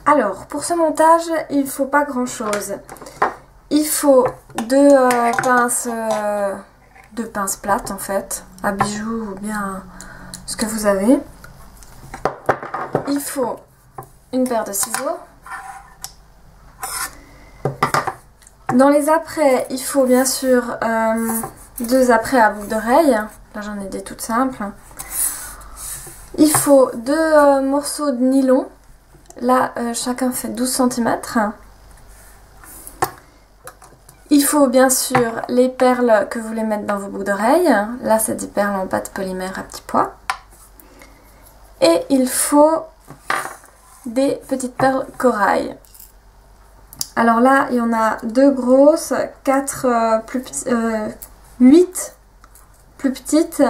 Alors, pour ce montage, il ne faut pas grand chose. Il faut deux pinces plates en fait, à bijoux ou bien ce que vous avez. Il faut une paire de ciseaux. Dans les apprêts, il faut bien sûr deux apprêts à boucle d'oreille. Là j'en ai des toutes simples. Il faut deux morceaux de nylon. Là chacun fait 12 cm. Il faut bien sûr les perles que vous voulez mettre dans vos boucles d'oreilles. Là c'est des perles en pâte polymère à petits pois. Et il faut des petites perles corail. Alors là il y en a deux grosses, 8 plus petites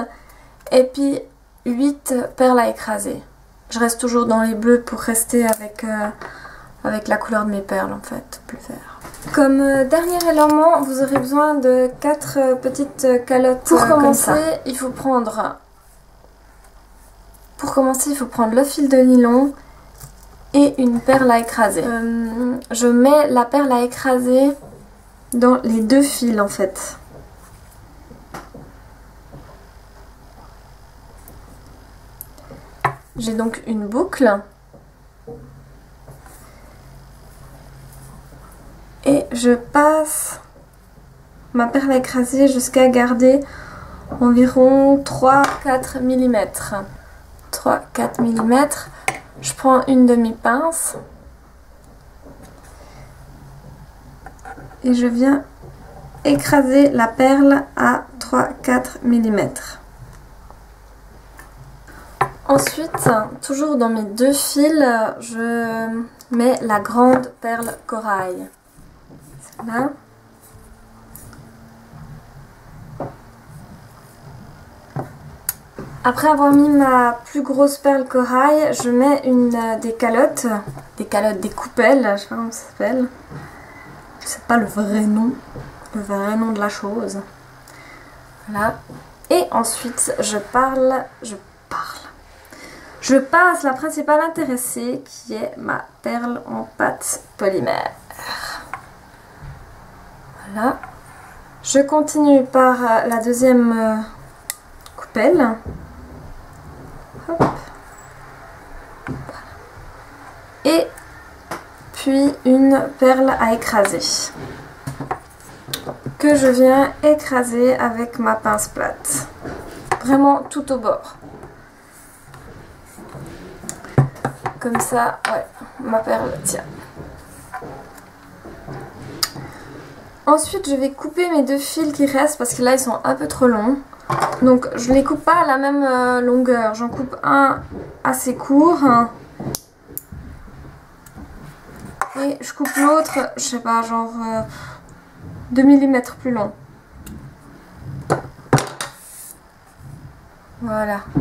et puis 8 perles à écraser. Je reste toujours dans les bleus pour rester avec la couleur de mes perles en fait, plus vert. Comme dernier élément, vous aurez besoin de 4 petites calottes. Pour commencer, il faut prendre le fil de nylon et une perle à écraser. Je mets la perle à écraser dans les deux fils en fait. J'ai donc une boucle. Et je passe ma perle à écraser jusqu'à garder environ 3-4 mm. 3-4 mm. Je prends une demi-pince. Et je viens écraser la perle à 3-4 mm. Ensuite, toujours dans mes deux fils, je mets la grande perle corail. Là. Après avoir mis ma plus grosse perle corail, je mets des calottes, des coupelles, je sais pas comment ça s'appelle. C'est pas le vrai nom de la chose. Voilà. Et ensuite, je passe la principale intéressée qui est ma perle en pâte polymère. Voilà. Je continue par la deuxième coupelle. Hop. Voilà. Et puis une perle à écraser que je viens écraser avec ma pince plate. Vraiment tout au bord. Comme ça, ouais, ma perle tient. Ensuite, je vais couper mes deux fils qui restent parce que là, ils sont un peu trop longs. Donc, je ne les coupe pas à la même longueur. J'en coupe un assez court. Et je coupe l'autre, je sais pas, genre 2 mm plus long. Voilà. Je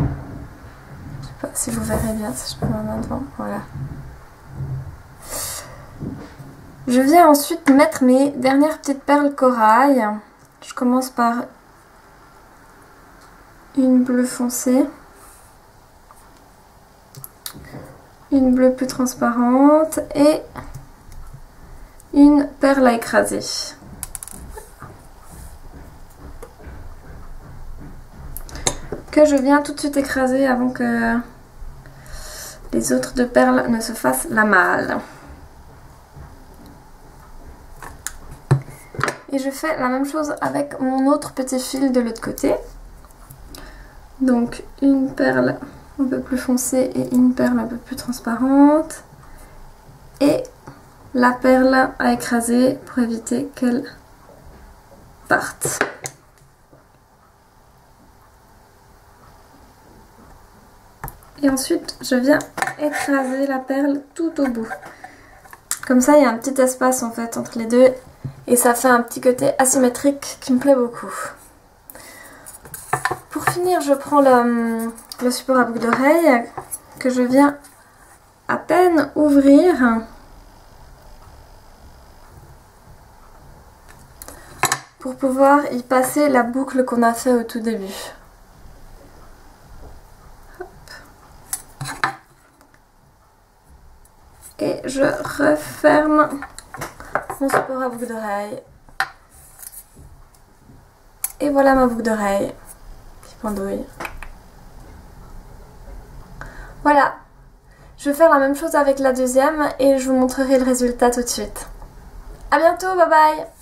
sais pas si vous verrez bien si je mets ma main devant. Voilà. Je viens ensuite mettre mes dernières petites perles corail. Je commence par une bleue foncée, une bleue plus transparente et une perle à écraser. Que je viens tout de suite écraser avant que les autres deux perles ne se fassent la malle. Et je fais la même chose avec mon autre petit fil de l'autre côté. Donc une perle un peu plus foncée et une perle un peu plus transparente. Et la perle à écraser pour éviter qu'elle parte. Et ensuite je viens écraser la perle tout au bout. Comme ça il y a un petit espace en fait entre les deux. Et ça fait un petit côté asymétrique qui me plaît beaucoup. Pour finir, je prends le support à boucle d'oreille que je viens à peine ouvrir. Pour pouvoir y passer la boucle qu'on a fait au tout début. Hop. Et je referme mon support à boucle d'oreille. Et voilà ma boucle d'oreille qui pendouille. Voilà. Je vais faire la même chose avec la deuxième et je vous montrerai le résultat tout de suite. A bientôt, bye bye!